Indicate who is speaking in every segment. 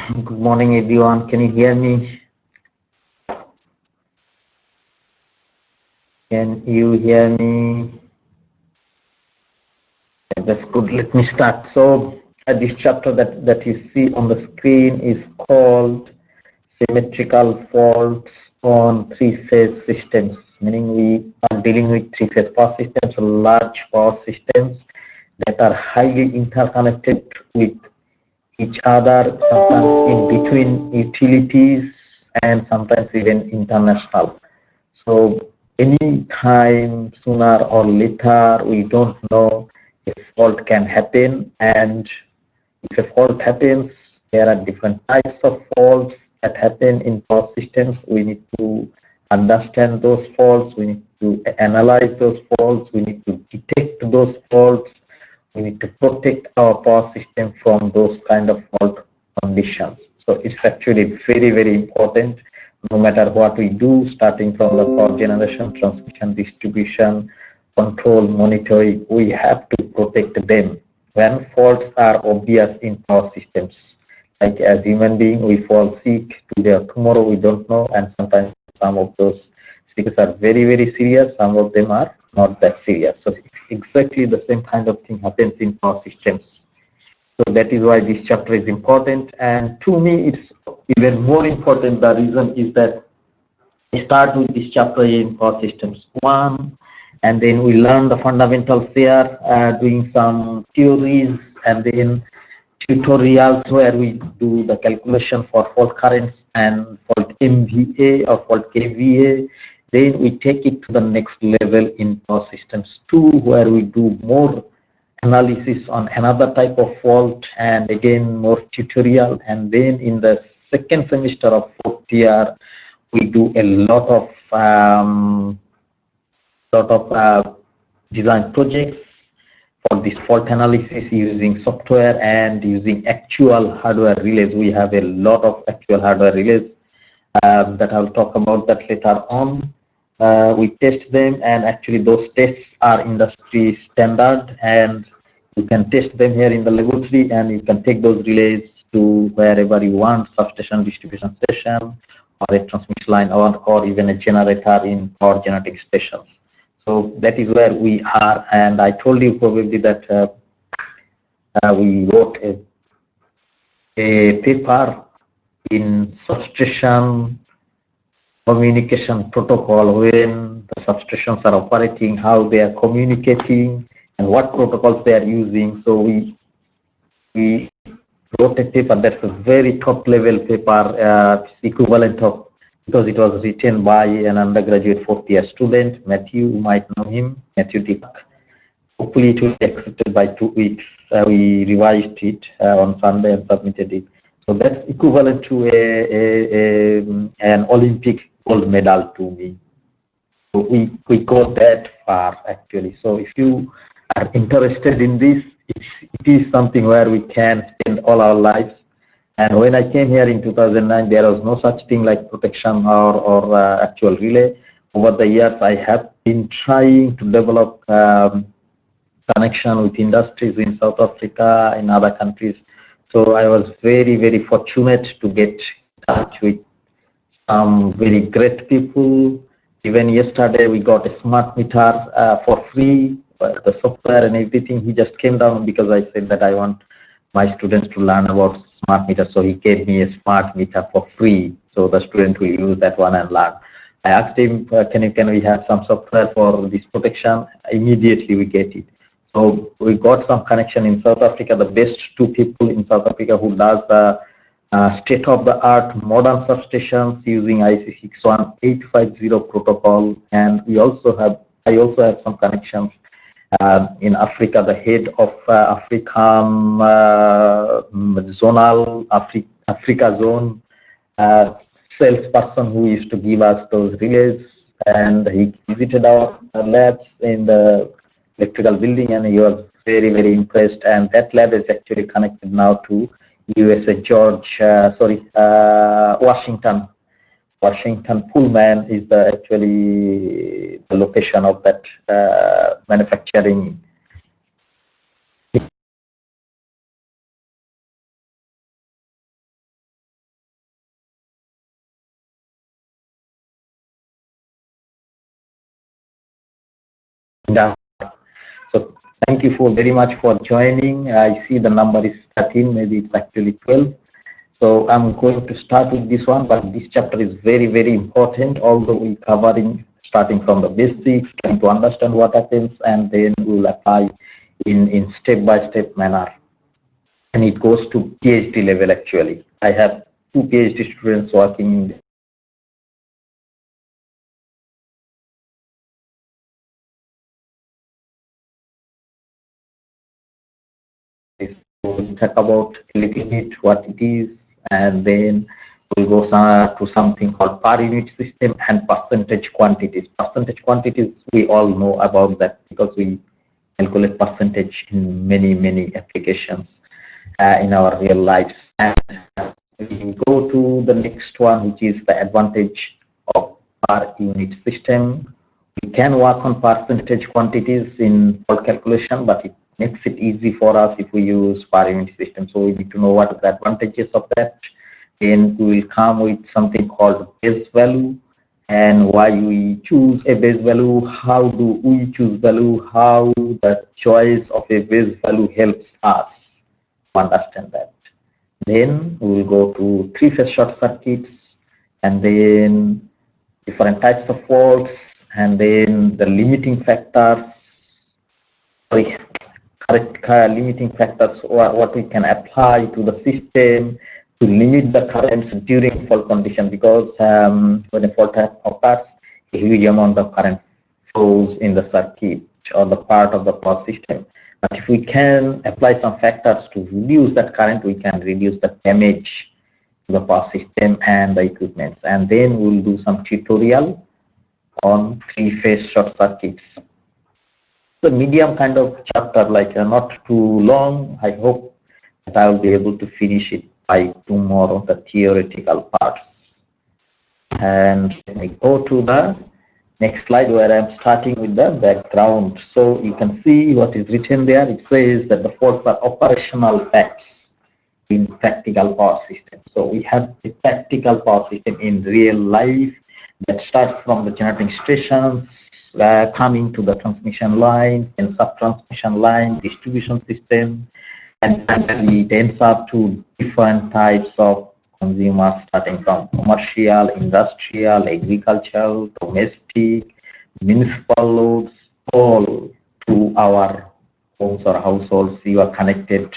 Speaker 1: Good morning, everyone. Can you hear me? Can you hear me? That's good. Let me start. So, this chapter that you see on the screen is called Symmetrical Faults on Three-Phase Systems, meaning we are dealing with three-phase power systems, large power systems that are highly interconnected with each other, sometimes in between utilities and sometimes even international. So any time sooner or later, we don't know if fault can happen, and if a fault happens, there are different types of faults that happen in power systems. We need to understand those faults. We need to analyze those faults. We need to detect those faults. We need to protect our power system from those kind of fault conditions. So it's actually very, very important no matter what we do, starting from the power generation, transmission, distribution, control, monitoring, we have to protect them. When faults are obvious in power systems, like as human being, we fall sick today or tomorrow, we don't know, and sometimes some of those sicknesses are very, very serious, some of them are not that serious. So it's exactly the same kind of thing happens in power systems. So that is why this chapter is important. And to me, it's even more important. The reason is that I start with this chapter in power systems 1, and then we learn the fundamentals there, doing some theories, and then tutorials where we do the calculation for fault currents and fault MVA or fault KVA. Then we take it to the next level in power systems 2, where we do more analysis on another type of fault and again more tutorial. And then in the second semester of fourth year, we do a lot of design projects for this fault analysis using software and using actual hardware relays. We have a lot of actual hardware relays that I'll talk about that later on. We test them, and actually those tests are industry standard, and you can test them here in the laboratory, and you can take those relays to wherever you want, substation, distribution station, or a transmission line, or even a generator in power generating stations. So that is where we are, and I told you probably that we wrote a paper in substation communication protocol, when the substations are operating, how they are communicating, and what protocols they are using. So we wrote a paper that's a very top level paper, equivalent of, because it was written by an undergraduate fourth year student, Matthew. You might know him, Matthew Dick. Hopefully it will be accepted by 2 weeks. We revised it on Sunday and submitted it. So that's equivalent to an Olympic gold medal to me. So we go that far actually. So if you are interested in this, it is something where we can spend all our lives. And when I came here in 2009, there was no such thing like protection or actual relay. Over the years, I have been trying to develop connection with industries in South Africa, in other countries. So I was very, very fortunate to get in touch with some very great people. Even yesterday, we got a smart meter for free, the software and everything. He just came down because I said that I want my students to learn about smart meter. So he gave me a smart meter for free. So the student will use that one and learn. I asked him, can we have some software for this protection? Immediately we get it. So we got some connection in South Africa, the best two people in South Africa who does the state-of-the-art modern substations using IC 61850 protocol. And I also have some connections in Africa. The head of African zonal Africa zone salesperson who used to give us those relays, and he visited our labs in the electrical building, and he was very, very impressed. And that lab is actually connected now to USA Washington. Washington Pullman is actually the location of that manufacturing Yeah. So thank you for very much for joining. I see the number is 13, maybe it's actually 12. So I'm going to start with this one, but this chapter is very, very important. Although we covering starting from the basics, trying to understand what happens, and then we'll apply in step-by-step manner. And it goes to PhD level actually. I have two PhD students working in this. So we'll talk about a little bit what it is, and then we'll go to something called per unit system and percentage quantities. Percentage quantities, we all know about that because we calculate percentage in many, many applications in our real lives. And we go to the next one, which is the advantage of per unit system. We can work on percentage quantities in fault calculation, but it makes it easy for us if we use per unit system. So we need to know what are the advantages of that. Then we will come with something called base value and why we choose a base value, how do we choose value, how the choice of a base value helps us to understand that. Then we will go to three-phase short circuits and then different types of faults and then the limiting factors, limiting factors, what we can apply to the system to limit the currents during fault condition, because when a fault occurs, a huge amount of current flows in the circuit or the part of the power system. But if we can apply some factors to reduce that current, we can reduce the damage to the power system and the equipments. And then we'll do some tutorial on three-phase short circuits. The medium kind of chapter, like not too long. I hope that I will be able to finish it by tomorrow, the theoretical parts. And let me go to the next slide where I'm starting with the background. So you can see what is written there. It says that the faults are operational facts in practical power system. So we have a practical power system in real life that starts from the generating stations, coming to the transmission lines and sub-transmission line, distribution system, and finally it ends up to different types of consumers, starting from commercial, industrial, agricultural, domestic, municipal loads, all to our homes or households. You are connected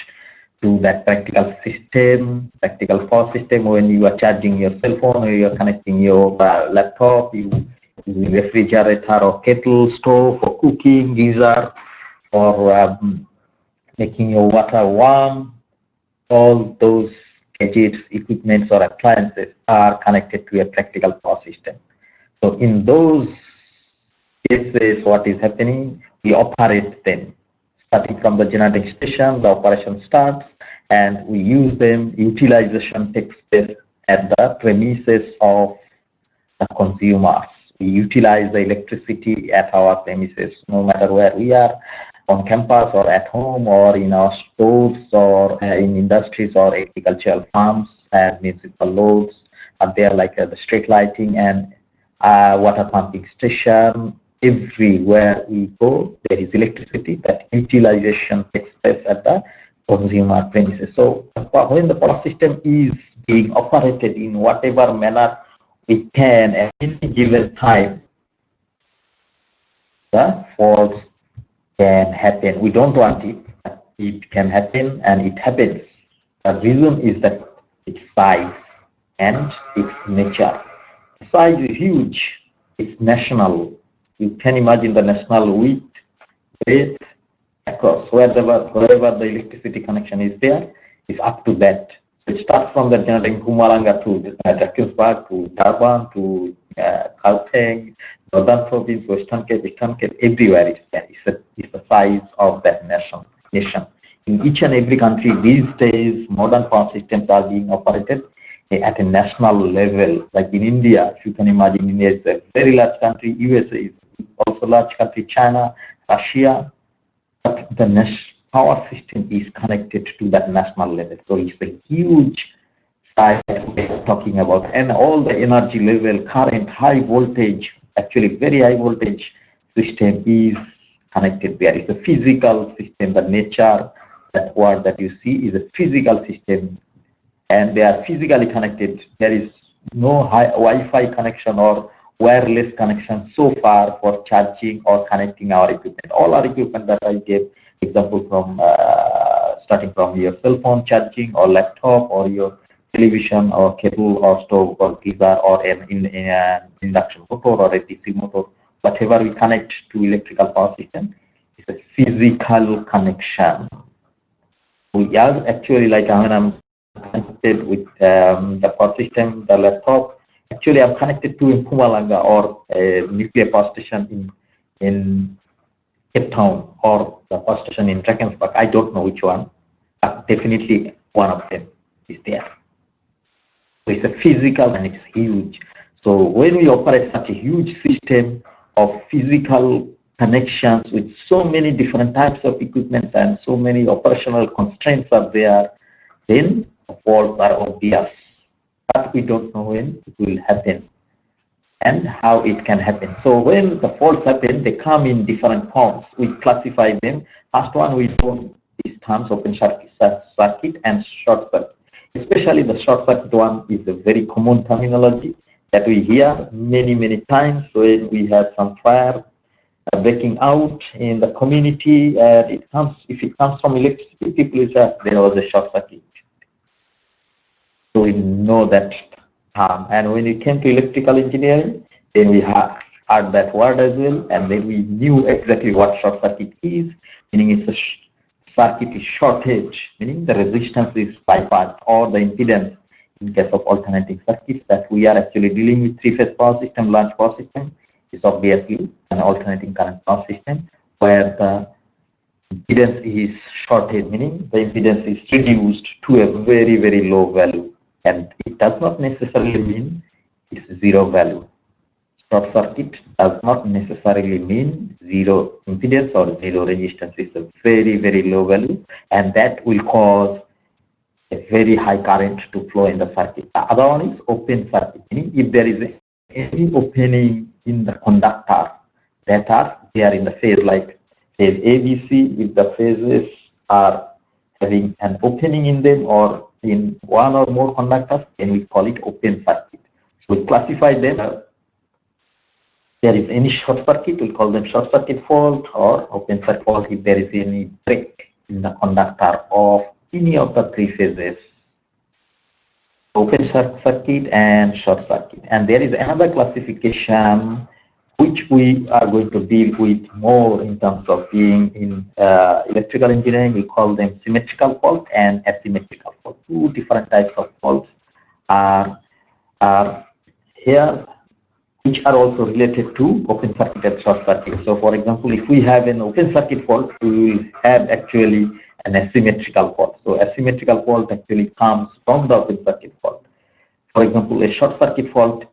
Speaker 1: to that practical system, practical power system. When you are charging your cell phone or you are connecting your laptop, you use refrigerator or kettle, stove for cooking, geyser for making your water warm. All those gadgets, equipments, or appliances are connected to a practical power system. So in those cases, what is happening? We operate them. Starting from the generating station, the operation starts, and we use them. Utilization takes place at the premises of the consumers. We utilize the electricity at our premises, no matter where we are, on campus or at home or in our stores or in industries or agricultural farms and municipal loads. Are there like the street lighting and water pumping station? Everywhere we go, there is electricity. That utilization takes place at the consumer premises. So when the power system is being operated in whatever manner we can at any given time, the faults can happen. We don't want it, but it can happen and it happens. The reason is that its size and its nature. The size is huge. It's national. You can imagine the national width, breadth, across wherever the electricity connection is there, is up to that. So it starts from the generating Pumalanga to Drakensberg to Durban to Gauteng, Northern Province, Western Cape, Eastern Cape, everywhere it's there. It's the size of that nation. In each and every country these days, modern power systems are being operated at a national level. Like in India, if you can imagine, India is a very large country, USA is also a large country, China, Russia, but the power system is connected to that national level. So it's a huge size we're talking about, and all the energy level, current, high voltage, actually very high voltage system is connected there. It's a physical system. The nature, that word that you see is a physical system, and they are physically connected. There is no Wi-Fi connection or wireless connection so far for charging or connecting our equipment. All our equipment that I gave example from starting from your cell phone charging or laptop or your television or kettle or stove or geyser or an induction motor or a DC motor, whatever we connect to electrical power system is a physical connection. We are actually, like when I'm connected with the power system, the laptop, actually I'm connected to in Pumalanga or a nuclear power station in Cape Town or the power station in Drakensberg. I don't know which one, but definitely one of them is there. So it's a physical and it's huge. So when we operate such a huge system of physical connections with so many different types of equipment and so many operational constraints are there, then the faults are obvious. But we don't know when it will happen and how it can happen. So when the faults happen, they come in different forms. We classify them. First one, we know these terms: open circuit and short circuit. Especially the short circuit one is a very common terminology that we hear many times when we have some fire breaking out in the community. If it comes from electricity, people say there was a short circuit. So we know that term. And when it came to electrical engineering, then we had that word as well, and then we knew exactly what short circuit is, meaning it's a circuit is shortage, meaning the resistance is bypassed, or the impedance in case of alternating circuits that we are actually dealing with three-phase power system, large power system, is obviously an alternating current power system where the impedance is shorted, meaning the impedance is reduced to a very low value, and it does not necessarily mean it's zero value. Short circuit does not necessarily mean zero impedance or zero resistance. It's a very low value, and that will cause a very high current to flow in the circuit. The other one is open circuit, meaning if there is any opening in the conductor that are there in the phase, like phase ABC, if the phases are having an opening in them or in one or more conductors, then we call it open circuit. So we classify them. There is any short circuit, we call them short circuit fault, or open circuit fault if there is any break in the conductor of any of the three phases. Open circuit and short circuit. And there is another classification which we are going to deal with more in terms of being in electrical engineering. We call them symmetrical fault and asymmetrical fault. Two different types of faults are here, which are also related to open circuit and short circuit. So for example, if we have an open circuit fault, we will have actually an asymmetrical fault. So asymmetrical fault actually comes from the open circuit fault. For example, a short circuit fault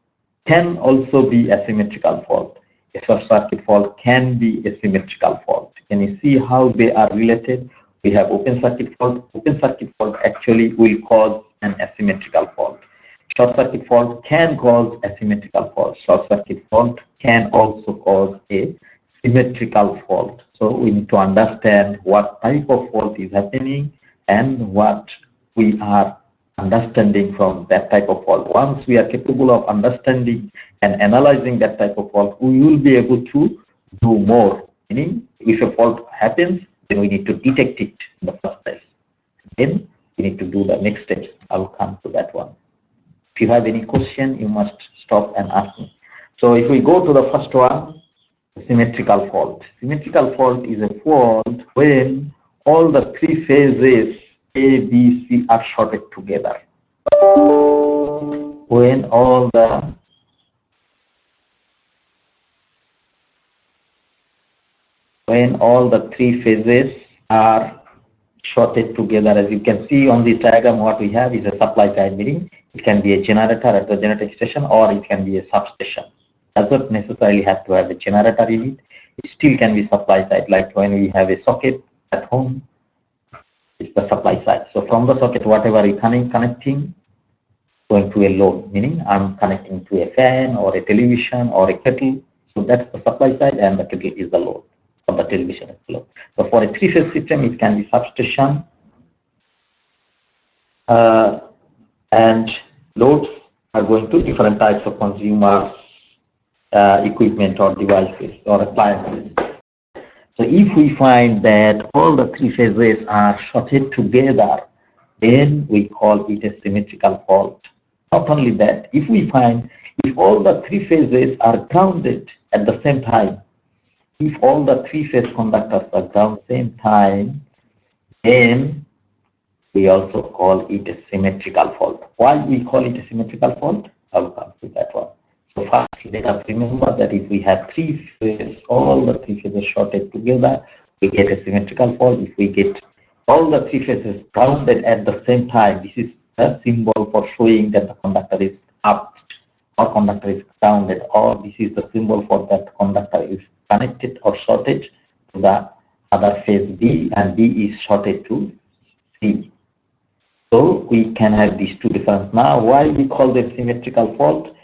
Speaker 1: can also be asymmetrical fault. A short circuit fault can be a symmetrical fault. Can you see how they are related? We have open circuit fault. Open circuit fault actually will cause an asymmetrical fault. Short circuit fault can cause asymmetrical fault. Short circuit fault can also cause a symmetrical fault. So we need to understand what type of fault is happening and what we are understanding from that type of fault. Once we are capable of understanding and analyzing that type of fault, we will be able to do more. Meaning, if a fault happens, then we need to detect it in the first place. Then we need to do the next steps. I will come to that one. If you have any question, you must stop and ask me. So if we go to the first one, symmetrical fault. Symmetrical fault is a fault when all the three phases A, B, C are shorted together. When all the three phases are shorted together, as you can see on this diagram, what we have is a supply side, meaning it can be a generator at the generating station or it can be a substation. Does not necessarily have to have a generator in it. It still can be supply side, like when we have a socket at home, it's the supply side. So from the socket, whatever you're connecting, going to a load, meaning I'm connecting to a fan or a television or a kettle. So that's the supply side and the kettle is the load. for the television flow. So for a three-phase system, it can be substation and loads are going to different types of consumers, equipment or devices or appliances. So if we find that all the three phases are shorted together, then we call it a symmetrical fault. Not only that, if we find if all the three phases are grounded at the same time, if all the three-phase conductors are grounded at the same time, then we also call it a symmetrical fault. Why we call it a symmetrical fault? I'll come to that one. So first, let us remember that if we have three phases, all the three phases shorted together, we get a symmetrical fault. If we get all the three phases grounded at the same time, this is a symbol for showing that the conductor is up or conductor is grounded, or this is the symbol for that conductor is connected or shorted to the other phase B, and B is shorted to C. So we can have these two different. Now, why we call them symmetrical fault?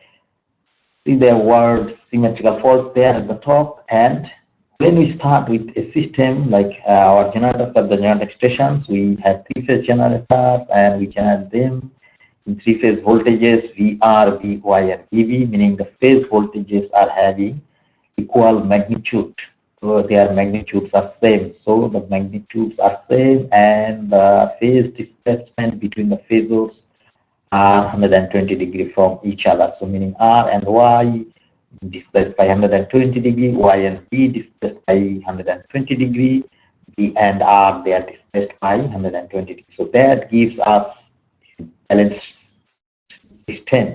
Speaker 1: See the word symmetrical faults there at the top, and when we start with a system like our generators at the generator stations, we have three-phase generators and we can have them in three-phase voltages VR, VY, and VB, meaning the phase voltages are having equal magnitude. So their magnitudes are same. So the magnitudes are same, and the phase displacement between the phasors are 120 degrees from each other. So meaning R and Y displaced by 120 degree, Y and B displaced by 120 degree, B and R they are displaced by 120 degree. So that gives us balanced system.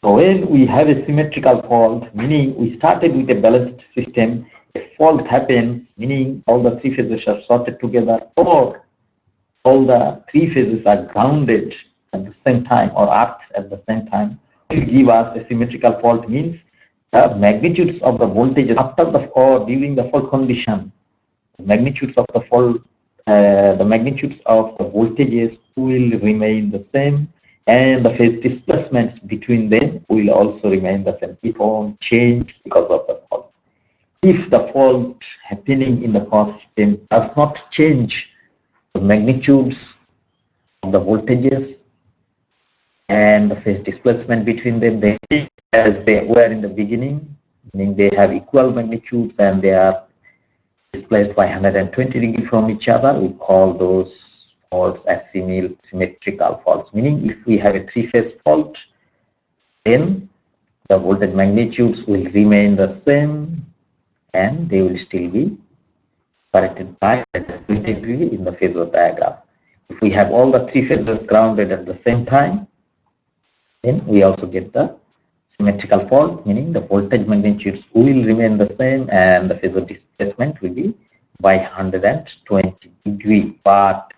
Speaker 1: So when we have a symmetrical fault, meaning we started with a balanced system, a fault happens, meaning all the three phases are sorted together, or all the three phases are grounded at the same time or arced at the same time, will give us a symmetrical fault, means the magnitudes of the voltages after the or during the fault condition, the magnitudes of the fault, the magnitudes of the voltages will remain the same, and the phase displacements between them will also remain the same. It won't change because of the fault. If the fault happening in the power system does not change the magnitudes of the voltages and the phase displacement between them, they as they were in the beginning, meaning they have equal magnitudes and they are displaced by 120 degrees from each other, we call those faults as symmetrical faults. Meaning if we have a three-phase fault, then the voltage magnitudes will remain the same and they will still be corrected by 120 degrees in the phasor diagram. If we have all the three phases grounded at the same time, then we also get the symmetrical fault, meaning the voltage magnitudes will remain the same and the phasor displacement will be by 120 degrees. But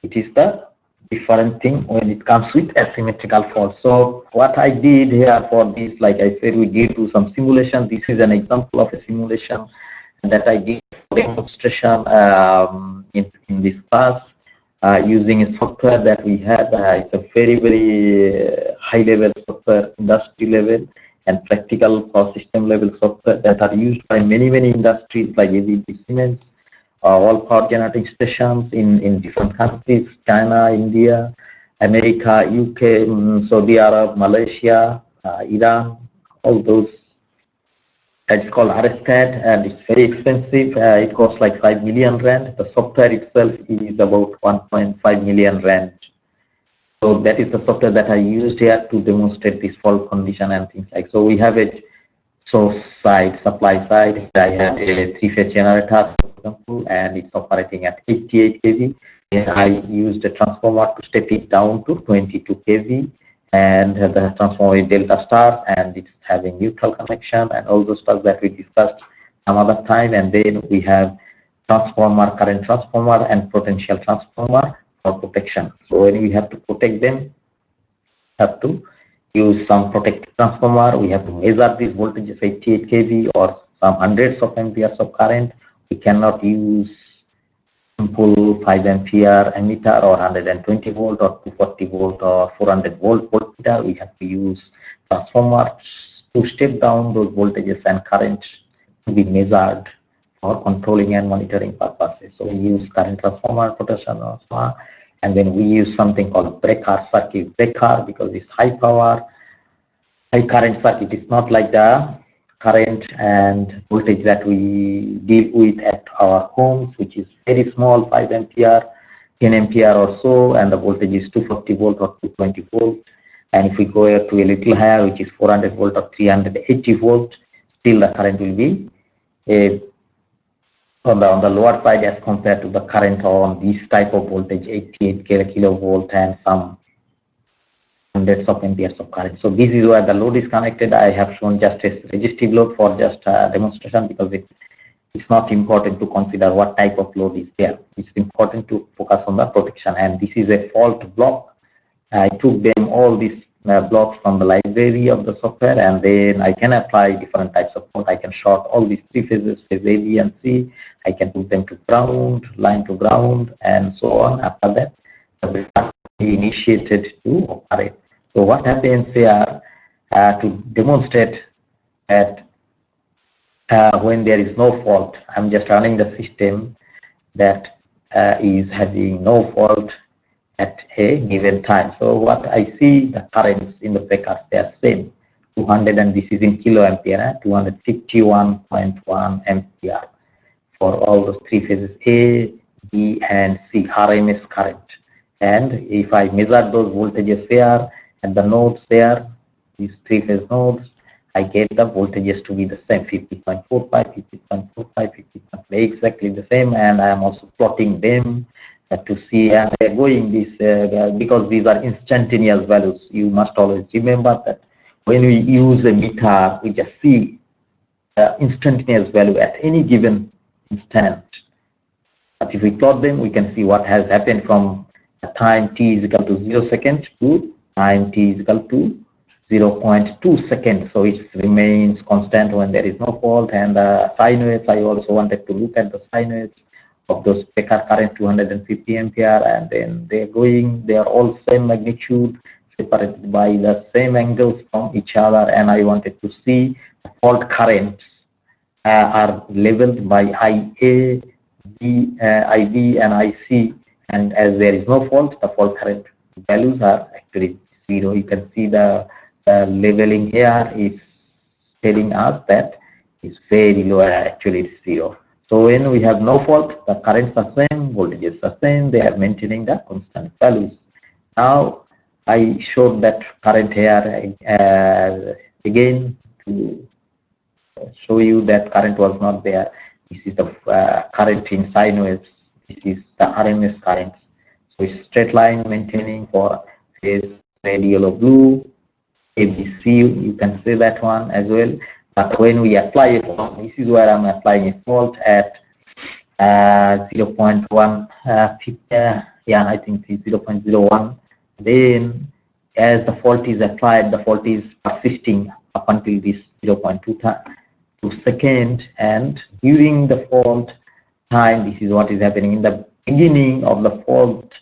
Speaker 1: it is the different thing when it comes with asymmetrical fault. So what I did here for this, like I said, we did do some simulation. This is an example of a simulation that I did for demonstration in this class using a software that we had. It's a very high level software, industry level and practical power system level software that are used by many industries like ABB, Siemens, all power generating stations in different countries, China, India, America, UK, Saudi Arab, Malaysia, Iran, all those. It's called RSCAD and it's very expensive. It costs like 5 million rand. The software itself is about 1.5 million rand. So that is the software that I used here to demonstrate this fault condition and things like. So we have a source side, supply side. I have a three-phase generator, for example, and it's operating at 88 kV. And I used a transformer to step it down to 22 kV. And the transformer is delta star and it's having neutral connection and all those stuff that we discussed some other time. And then we have transformer, current transformer and potential transformer for protection. So when we have to protect them, we have to use some protective transformer. We have to measure these voltages 88 kV or some hundreds of amperes of current. We cannot use simple 5 ampere emitter or 120 volt or 240 volt or 400 volt voltmeter. We have to use transformers to step down those voltages and currents to be measured for controlling and monitoring purposes. So we use current transformer, potential transformer, and then we use something called breaker, circuit breaker, because it's high power, high current circuit. It's not like the current and voltage that we deal with at our homes, which is very small, 5 ampere, 10 ampere or so, and the voltage is 240 volt or 220 volt. And if we go to a little higher, which is 400 volt or 380 volt, still the current will be on the lower side as compared to the current on this type of voltage, 88 kilovolt and some hundreds of amperes of current. So this is where the load is connected. I have shown just a resistive load for just demonstration, because it's not important to consider what type of load is there. It's important to focus on the protection. And this is a fault block. I took them all these blocks from the library of the software, and then I can apply different types of fault. I can short all these three phases, phase A, B, and C. I can put them to ground, line to ground, and so on. After that, the breaker initiated to operate. So what happens here to demonstrate that when there is no fault, I'm just running the system that is having no fault at a given time. So what I see, the currents in the breakers, they are same, 200, and this is in kilo ampere, 251.1 ampere for all those three phases A, B, and C, RMS current. And if I measure those voltages here and the nodes there, these three phase nodes, I get the voltages to be the same, 50.45, 50.45, 50.5, exactly the same. And I am also plotting them to see, and they're going this because these are instantaneous values. You must always remember that when we use a meter, we just see instantaneous value at any given instant. But if we plot them, we can see what has happened from time t is equal to 0 seconds to time t is equal to 0.2 seconds. So it remains constant when there is no fault. And the sine waves, I also wanted to look at the sine waves of those breaker current, 250 ampere, and then they are all same magnitude, separated by the same angles from each other. And I wanted to see the fault currents are leveled by IA, IB, and IC. And as there is no fault, the fault current values are actually 0. You can see the leveling here is telling us that it's very low, actually it's 0. So when we have no fault, the currents are same, voltages are same, they are maintaining the constant values. Now I showed that current here again to show you that current was not there. This is the current in sine waves. This is the RMS currents. So it's straight line maintaining for phase red, yellow, blue, ABC. You can see that one as well. But when we apply a fault, this is where I'm applying a fault at 0.1, I think it's 0.01. Then as the fault is applied, the fault is persisting up until this 0.2 second. And during the fault time, this is what is happening. In the beginning of the fault,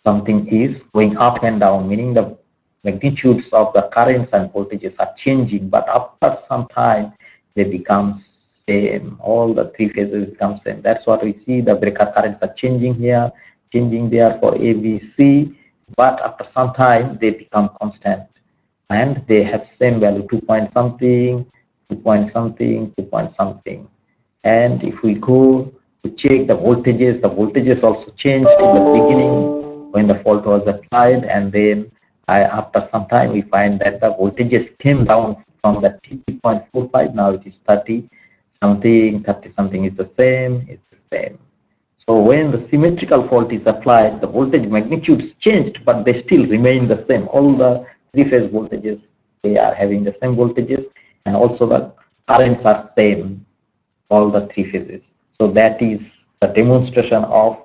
Speaker 1: something is going up and down, meaning the magnitudes of the currents and voltages are changing, but after some time they become same. All the three phases become same. That's what we see. The breaker currents are changing here, changing there for A, B, C, but after some time they become constant and they have same value, 2 point something, 2 point something, 2 point something. And if we go to check the voltages also changed in the beginning when the fault was applied, and then after some time we find that the voltages came down from the 50.45, now it is 30 something is the same, it's the same. So when the symmetrical fault is applied, the voltage magnitudes changed, but they still remain the same. All the three phase voltages, they are having the same voltages, and also the currents are same, all the three phases. So that is the demonstration of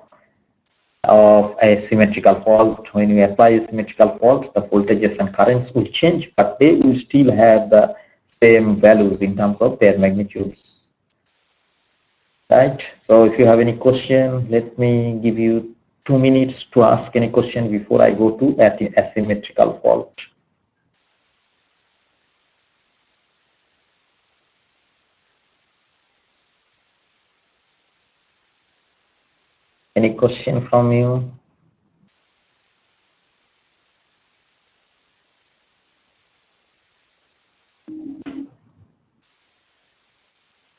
Speaker 1: a symmetrical fault. When we apply a symmetrical fault, the voltages and currents will change, but they will still have the same values in terms of their magnitudes. Right? So if you have any question, let me give you 2 minutes to ask any question before I go to asymmetrical fault. Any question from you?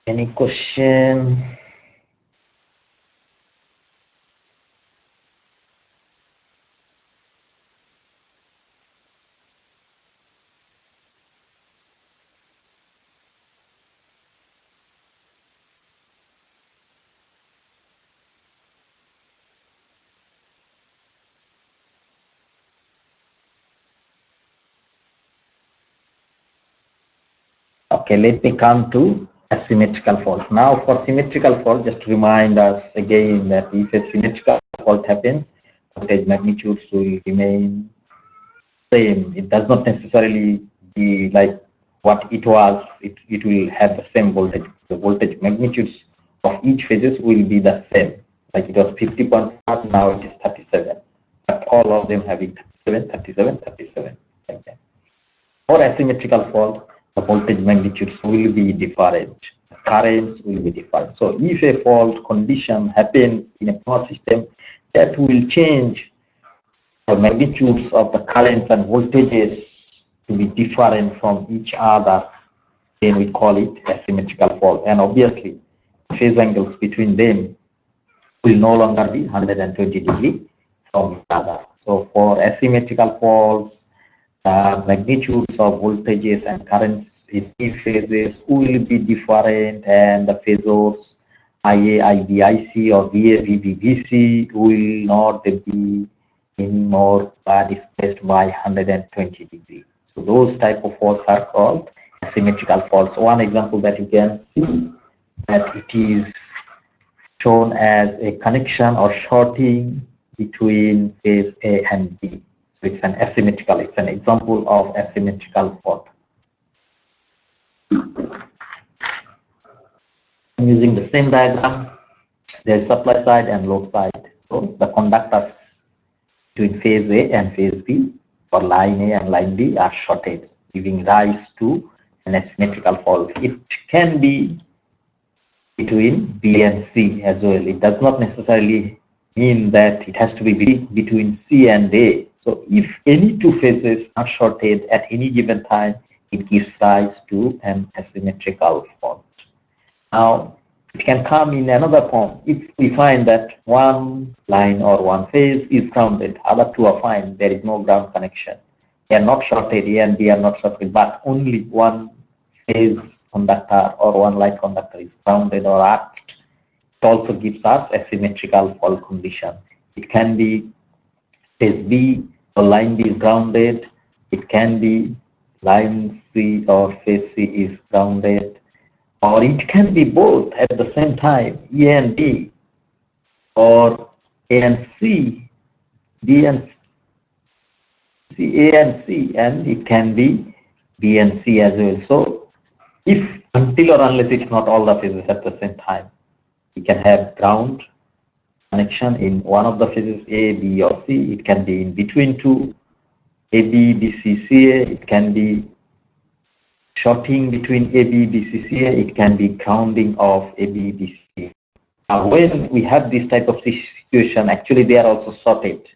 Speaker 1: Any question? Okay, let me come to asymmetrical fault. Now for symmetrical fault, just remind us again that if a symmetrical fault happens, voltage magnitudes will remain same. It does not necessarily be like what it was. It will have the same voltage. The voltage magnitudes of each phases will be the same. Like it was 50.5, now it is 37. But all of them having 37, 37, 37. Like that. For asymmetrical fault, the voltage magnitudes will be different. The currents will be different. So if a fault condition happens in a power system, that will change the magnitudes of the currents and voltages to be different from each other, then we call it asymmetrical fault. And obviously, phase angles between them will no longer be 120 degrees from each other. So for asymmetrical faults, magnitudes of voltages and currents in each phases will be different, and the phasors IA, IB, IC or VA, VB, VC will not be anymore displaced by 120 degrees. So those type of faults are called asymmetrical faults. One example that you can see that it is shown as a connection or shorting between phase A and B. So it's an asymmetrical, it's an example of asymmetrical fault. Using the same diagram, there is supply side and load side. So the conductors between phase A and phase B, or line A and line B, are shorted, giving rise to an asymmetrical fault. It can be between B and C as well. It does not necessarily mean that it has to be between C and A. So if any two phases are shorted at any given time, it gives rise to an asymmetrical fault. Now, it can come in another form. If we find that one line or one phase is grounded, other two are fine, there is no ground connection. They are not shorted, A and B are not shorted, but only one phase conductor or one line conductor is grounded or arced. It also gives us a symmetrical fault condition. It can be phase B or line B is grounded. It can be line C or phase C is grounded. Or it can be both at the same time, A and B, or A and C, B and C, A and C, and it can be B and C as well. So if until or unless it's not all the phases at the same time, we can have ground connection in one of the phases A, B, or C. It can be in between two, A, B, B, C, C, A. It can be shorting between A, B, B, C, C, A. It can be grounding of A, B, B, C. Now, when we have this type of situation, actually they are also shorted.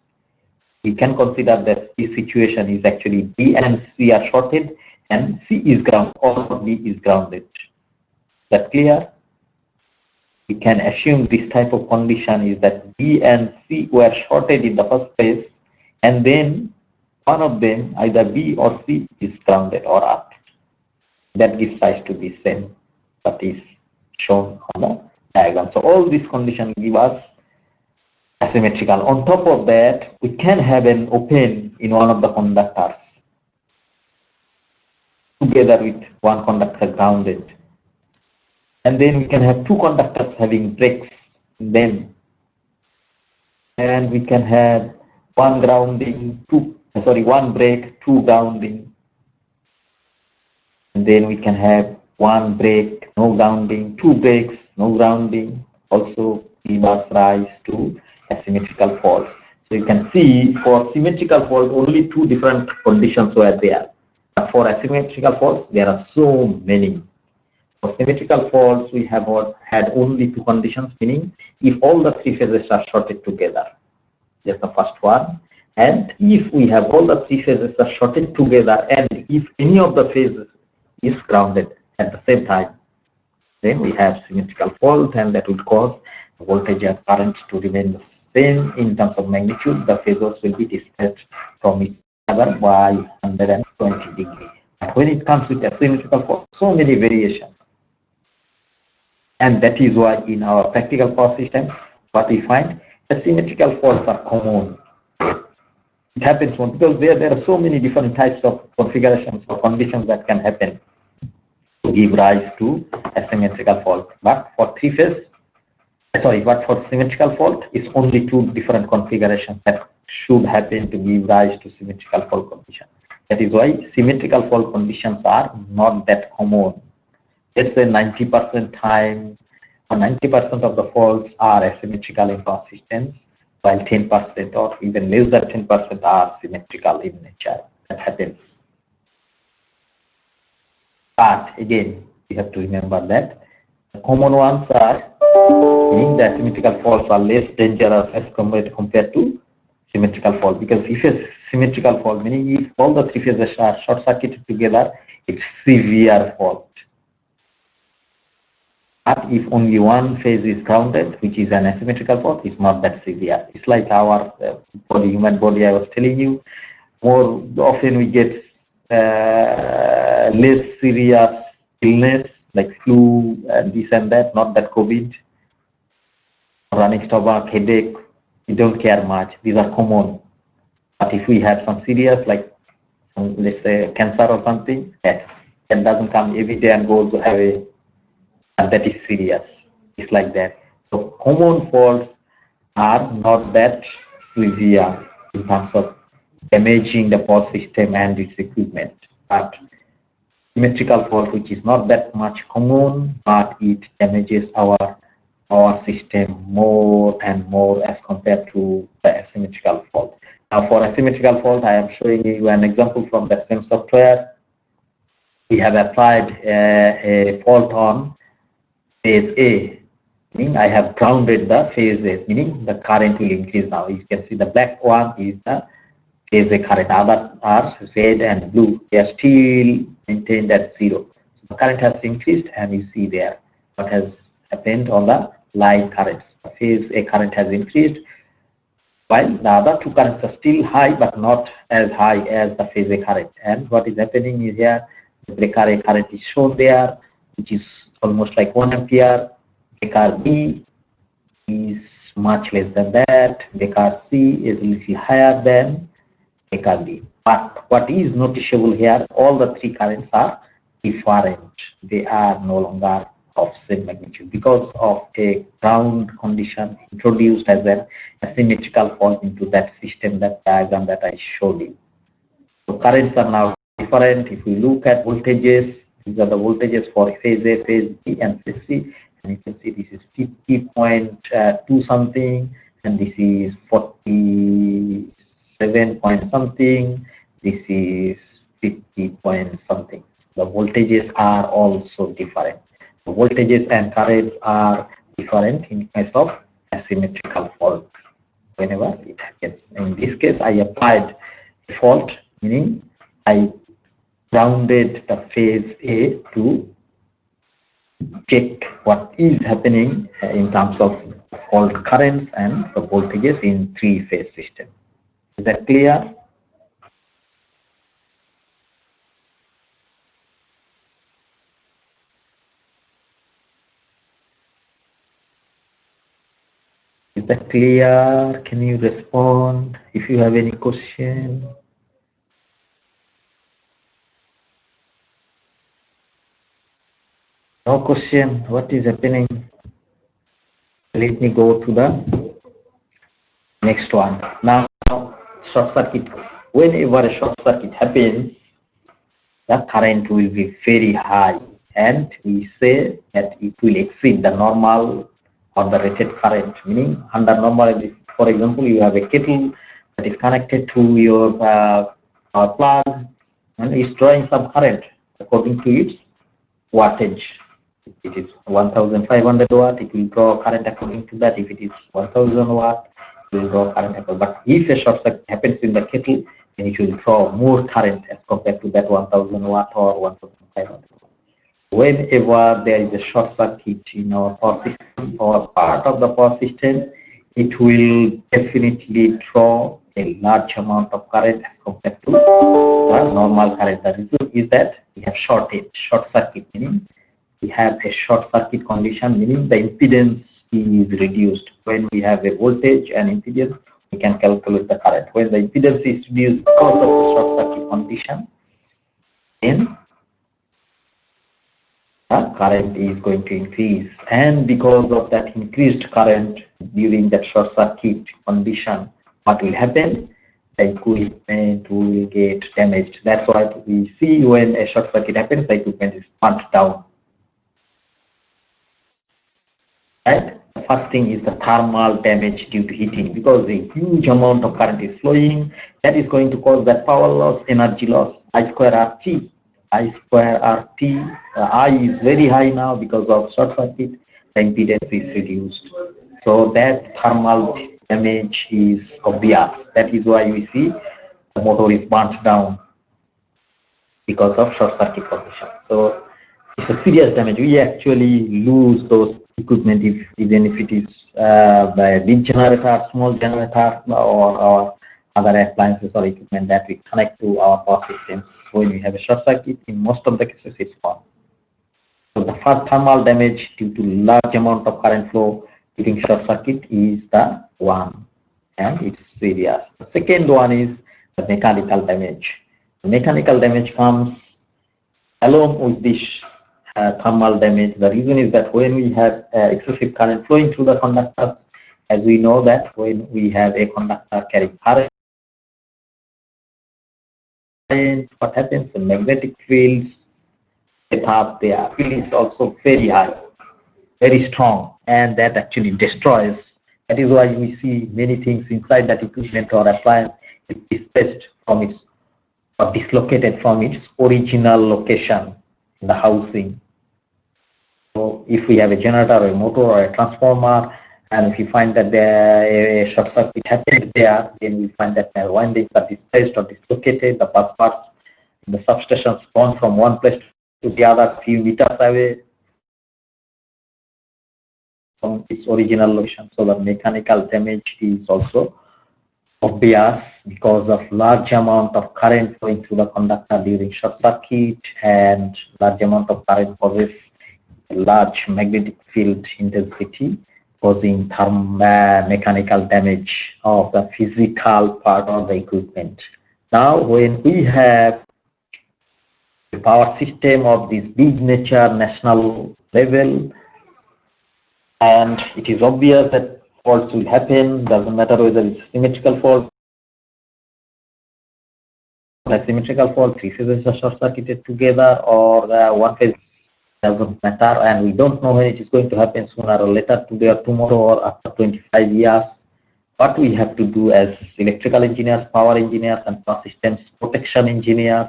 Speaker 1: We can consider that this situation is actually B and C are shorted and C is grounded or B is grounded. Is that clear? We can assume this type of condition is that B and C were shorted in the first place, and then one of them, either B or C, is grounded or up. That gives rise to the same that is shown on the diagram. So all these conditions give us asymmetrical. On top of that, we can have an open in one of the conductors together with one conductor grounded. And then we can have two conductors having breaks in them. And we can have one break, two grounding. And then we can have one break, no grounding, two breaks, no grounding, also give us rise to asymmetrical faults. So you can see for symmetrical fault, only two different conditions were there. But for asymmetrical faults, there are so many. For symmetrical faults, we have had only two conditions, meaning if all the three phases are shorted together. That's the first one. And if we have all the three phases are shorted together, and if any of the phases is grounded at the same time, then we have symmetrical fault, and that would cause voltage and current to remain the same in terms of magnitude. The phasors will be displaced from each other by 120 degrees. But when it comes with a symmetrical fault, so many variations. And that is why in our practical power systems, what we find, asymmetrical faults are common. It happens because there are so many different types of configurations or conditions that can happen to give rise to asymmetrical fault. But for for symmetrical fault, it's only two different configurations that should happen to give rise to symmetrical fault condition. That is why symmetrical fault conditions are not that common. Let's say 90% time or 90% of the faults are asymmetrical in power systems, while 10% or even less than 10% are symmetrical in nature. That happens. But again, we have to remember that the common ones are, meaning the asymmetrical faults are less dangerous as compared to symmetrical fault. Because if a symmetrical fault, meaning if all the three phases are short circuited together, it's severe fault. But if only one phase is grounded, which is an asymmetrical fault, it's not that severe. It's like our human body, I was telling you, more often we get less serious illness like flu and this and that, not that COVID, running stomach, headache, we don't care much. These are common. But if we have some serious, like let's say cancer or something, that doesn't come every day and goes away. And that is serious. It's like that. So common faults are not that severe in terms of damaging the power system and its equipment. But symmetrical fault, which is not that much common, but it damages our system more and more as compared to the asymmetrical fault. Now for asymmetrical fault, I am showing you an example from the same software. We have applied a fault on phase A, meaning I have grounded the phase A, meaning the current will increase now. You can see the black one is the phase A current, other are red and blue. They are still maintained at 0. So the current has increased, and you see there what has happened on the line currents. The phase A current has increased, while the other two currents are still high, but not as high as the phase A current. And what is happening is here, the breaker A current is shown there, which is almost like 1 ampere. Breaker B is much less than that. Breaker C is a little higher than breaker D. But what is noticeable here, all the three currents are different. They are no longer of same magnitude because of a ground condition introduced as an asymmetrical fault into that system, that diagram that I showed you. So currents are now different. If we look at voltages, these are the voltages for phase A, phase B, and phase C. And you can see this is 50.2 something, and this is 47 point something. This is 50 point something. The voltages are also different. The voltages and currents are different in case of asymmetrical fault. Whenever it happens, in this case, I applied a fault, meaning I grounded the phase A to check what is happening in terms of fault currents and the voltages in three-phase system. Is that clear? Is that clear? Can you respond if you have any question? No question. What is happening? Let me go to the next one. Now, short circuit. Whenever a short circuit happens, the current will be very high, and we say that it will exceed the normal or the rated current. Meaning, under normal, for example, you have a kettle that is connected to your power plug, and it's drawing some current according to its wattage. If it is 1500 watt, it will draw current according to that. If it is 1000 watt, it will draw current according. But if a short circuit happens in the kettle, then it will draw more current as compared to that 1000 watt or 1500. Whenever there is a short circuit in our power system or part of the power system, it will definitely draw a large amount of current as compared to the normal current. The reason is that we have short circuit, meaning we have a short circuit condition, meaning the impedance is reduced. When we have a voltage and impedance, we can calculate the current. When the impedance is reduced because of the short circuit condition, then the current is going to increase, and because of that increased current during that short circuit condition, what will happen? The equipment will get damaged. That's why we see when a short circuit happens, the equipment is burnt down. Right? The first thing is the thermal damage due to heating, because a huge amount of current is flowing. That is going to cause that power loss, energy loss, I square RT. I square RT, I is very high now because of short circuit, the impedance is reduced. So that thermal damage is obvious. That is why we see the motor is burnt down because of short circuit condition. So it's a serious damage. We actually lose those equipment even if it is a big generator, small generator, or other appliances or equipment that we connect to our power systems. When we have a short circuit, in most of the cases, it's gone. So the first thermal damage due to large amount of current flow during short circuit is the one, and it's serious. The second one is the mechanical damage. The mechanical damage comes along with this thermal damage. The reason is that when we have excessive current flowing through the conductors, as we know that when we have a conductor carrying current, what happens? The magnetic fields set up there. Field is also very high, very strong, and that actually destroys. That is why we see many things inside that equipment or appliance is displaced from its or dislocated from its original location in the housing. So if we have a generator or a motor or a transformer, and if you find that a short circuit happened there, then we find that the windings are displaced or dislocated, the bus bars in the substations gone from one place to the other few meters away from its original location. So the mechanical damage is also obvious because of large amount of current flowing through the conductor during short circuit, and large amount of current causes a large magnetic field intensity, causing mechanical damage of the physical part of the equipment. Now, when we have a power system of this big nature, national level, and it is obvious that faults will happen, doesn't matter whether it's a symmetrical fault, asymmetrical fault, three phases are short circuited together, or one phase, doesn't matter, and we don't know when it is going to happen, sooner or later, today or tomorrow or after 25 years. What we have to do as electrical engineers, power engineers, and power systems protection engineers,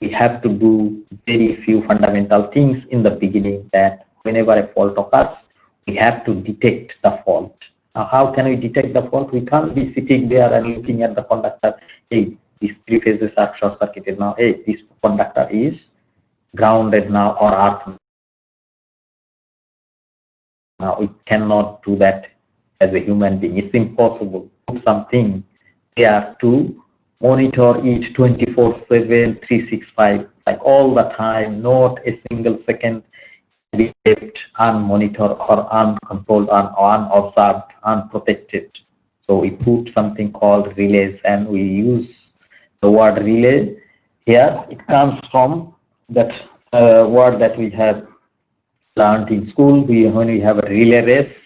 Speaker 1: we have to do very few fundamental things in the beginning, that whenever a fault occurs, we have to detect the fault. Now, how can we detect the fault? We can't be sitting there and looking at the conductor, hey, these three phases are short circuited now, hey, this conductor is grounded now or earth. Now, we cannot do that as a human being. It's impossible. Put something there to monitor it 24/7, 365, like all the time, not a single second be kept unmonitored or uncontrolled, unobserved, unprotected. So we put something called relays, and we use the word relay here. It comes from that word that we have learned in school. When we have a relay race,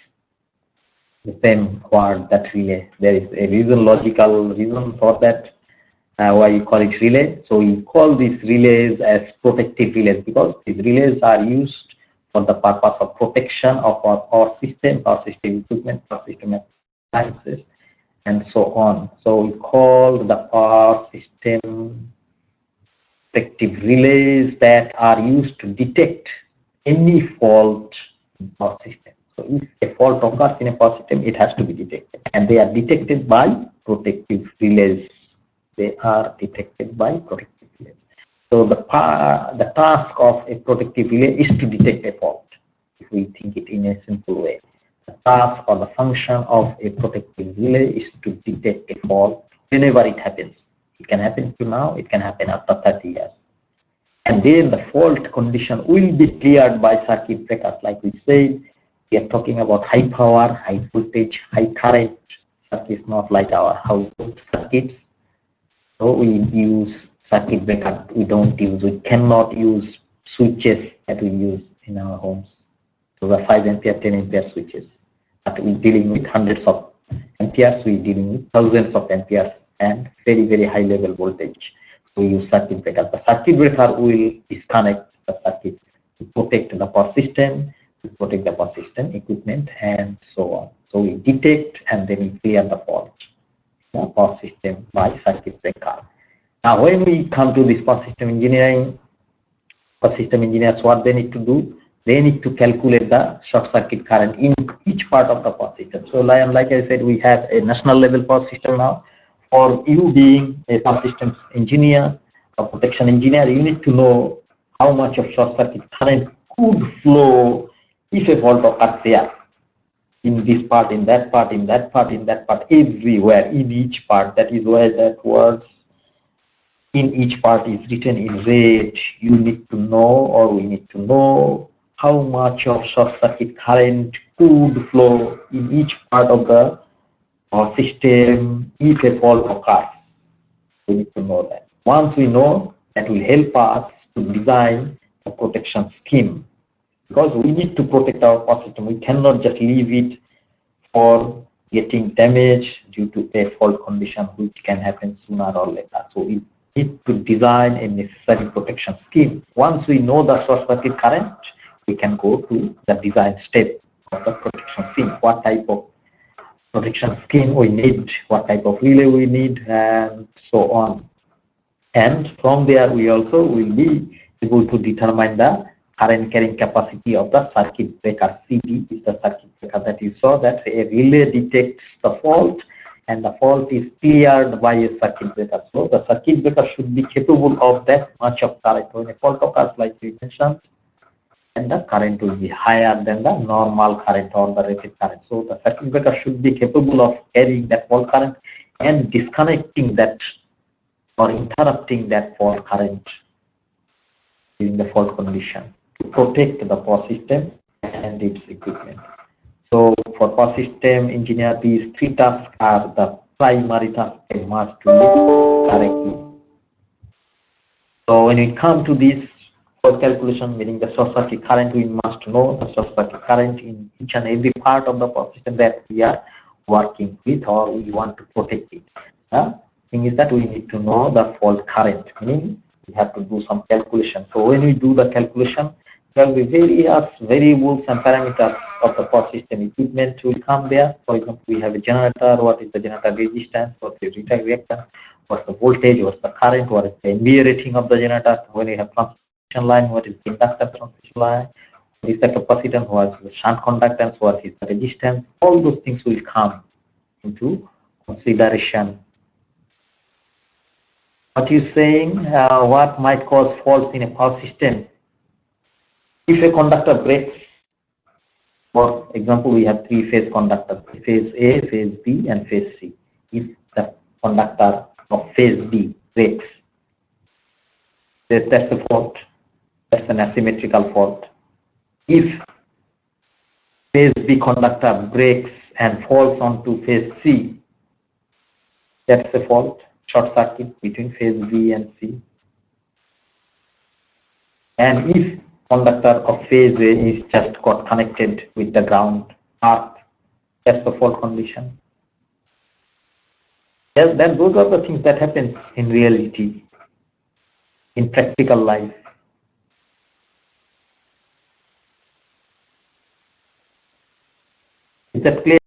Speaker 1: the same word, that relay. There is a logical reason for that, why you call it relay. So we call these relays as protective relays, because these relays are used for the purpose of protection of our power system equipment, power system appliances, and so on. So we call the power system protective relays that are used to detect any fault in power system. So if a fault occurs in a power system, it has to be detected, and they are detected by protective relays. They are detected by protective relays. So the task of a protective relay is to detect a fault. If we think it in a simple way, the task or the function of a protective relay is to detect a fault whenever it happens. It can happen to now, it can happen after 30 years. And then the fault condition will be cleared by circuit breakers. Like we said, we are talking about high power, high voltage, high current circuits, not like our household circuits. So we use circuit breaker. We cannot use switches that we use in our homes. Those are 5 ampere, 10 ampere switches. But we're dealing with hundreds of amperes, we're dealing with thousands of amperes and very, very high level voltage. So we use circuit breaker. The circuit breaker will disconnect the circuit to protect the power system, to protect the power system equipment, and so on. So we detect and then we clear the fault, the power system by circuit breaker. Now, when we come to this power system engineering, power system engineers, what they need to do? They need to calculate the short circuit current in each part of the power system. So, like I said, we have a national level power system now. For you being a power systems engineer or protection engineer, you need to know how much of short circuit current could flow if a fault occurs there. In this part, in that part, in that part, in that part, everywhere, in each part. That is why that words in each part is written in red. You need to know, or we need to know, how much of short circuit current could flow in each part of the system if a fault occurs. We need to know that. Once we know, that will help us to design a protection scheme, because we need to protect our power system. We cannot just leave it for getting damaged due to a fault condition, which can happen sooner or later. So we need to design a necessary protection scheme. Once we know the short circuit current, we can go to the design step of the protection scheme. What type of protection scheme we need, what type of relay we need, and so on. And from there, we also will be able to determine the current carrying capacity of the circuit breaker. CD is the circuit breaker that you saw, that a relay detects the fault and the fault is cleared by a circuit breaker. So the circuit breaker should be capable of that much of current. When a fault occurs, like we mentioned, and the current will be higher than the normal current or the rated current. So the circuit breaker should be capable of carrying that fault current and disconnecting that or interrupting that fault current in the fault condition to protect the power system and its equipment. So for power system engineer, these three tasks are the primary tasks they must do correctly. So when we come to this for calculation, meaning the short circuit current, we must know the short circuit current in each and every part of the power system that we are working with or we want to protect it. The thing is that we need to know the fault current, meaning we have to do some calculation. So when we do the calculation, there will be various variables and parameters of the power system equipment will come there. For example, we have a generator. What is the generator resistance? What is the reactance? What's the voltage? What's the current? What is the MVA rating of the generator? When we have transmission line, what is the inductance transmission line? What is the capacitance? What is the shunt conductance? What is the resistance? All those things will come into consideration. What you're saying, what might cause faults in a power system? If a conductor breaks, for example, we have three-phase conductors, phase A, phase B, and phase C. If the conductor of phase B breaks, that's a fault. That's an asymmetrical fault. If phase B conductor breaks and falls onto phase C, that's a fault, short circuit between phase B and C. And if conductor of phase A is just got connected with the ground, earth, that's the fault condition. Yes, then those are the things that happens in reality, in practical life. Is that clear?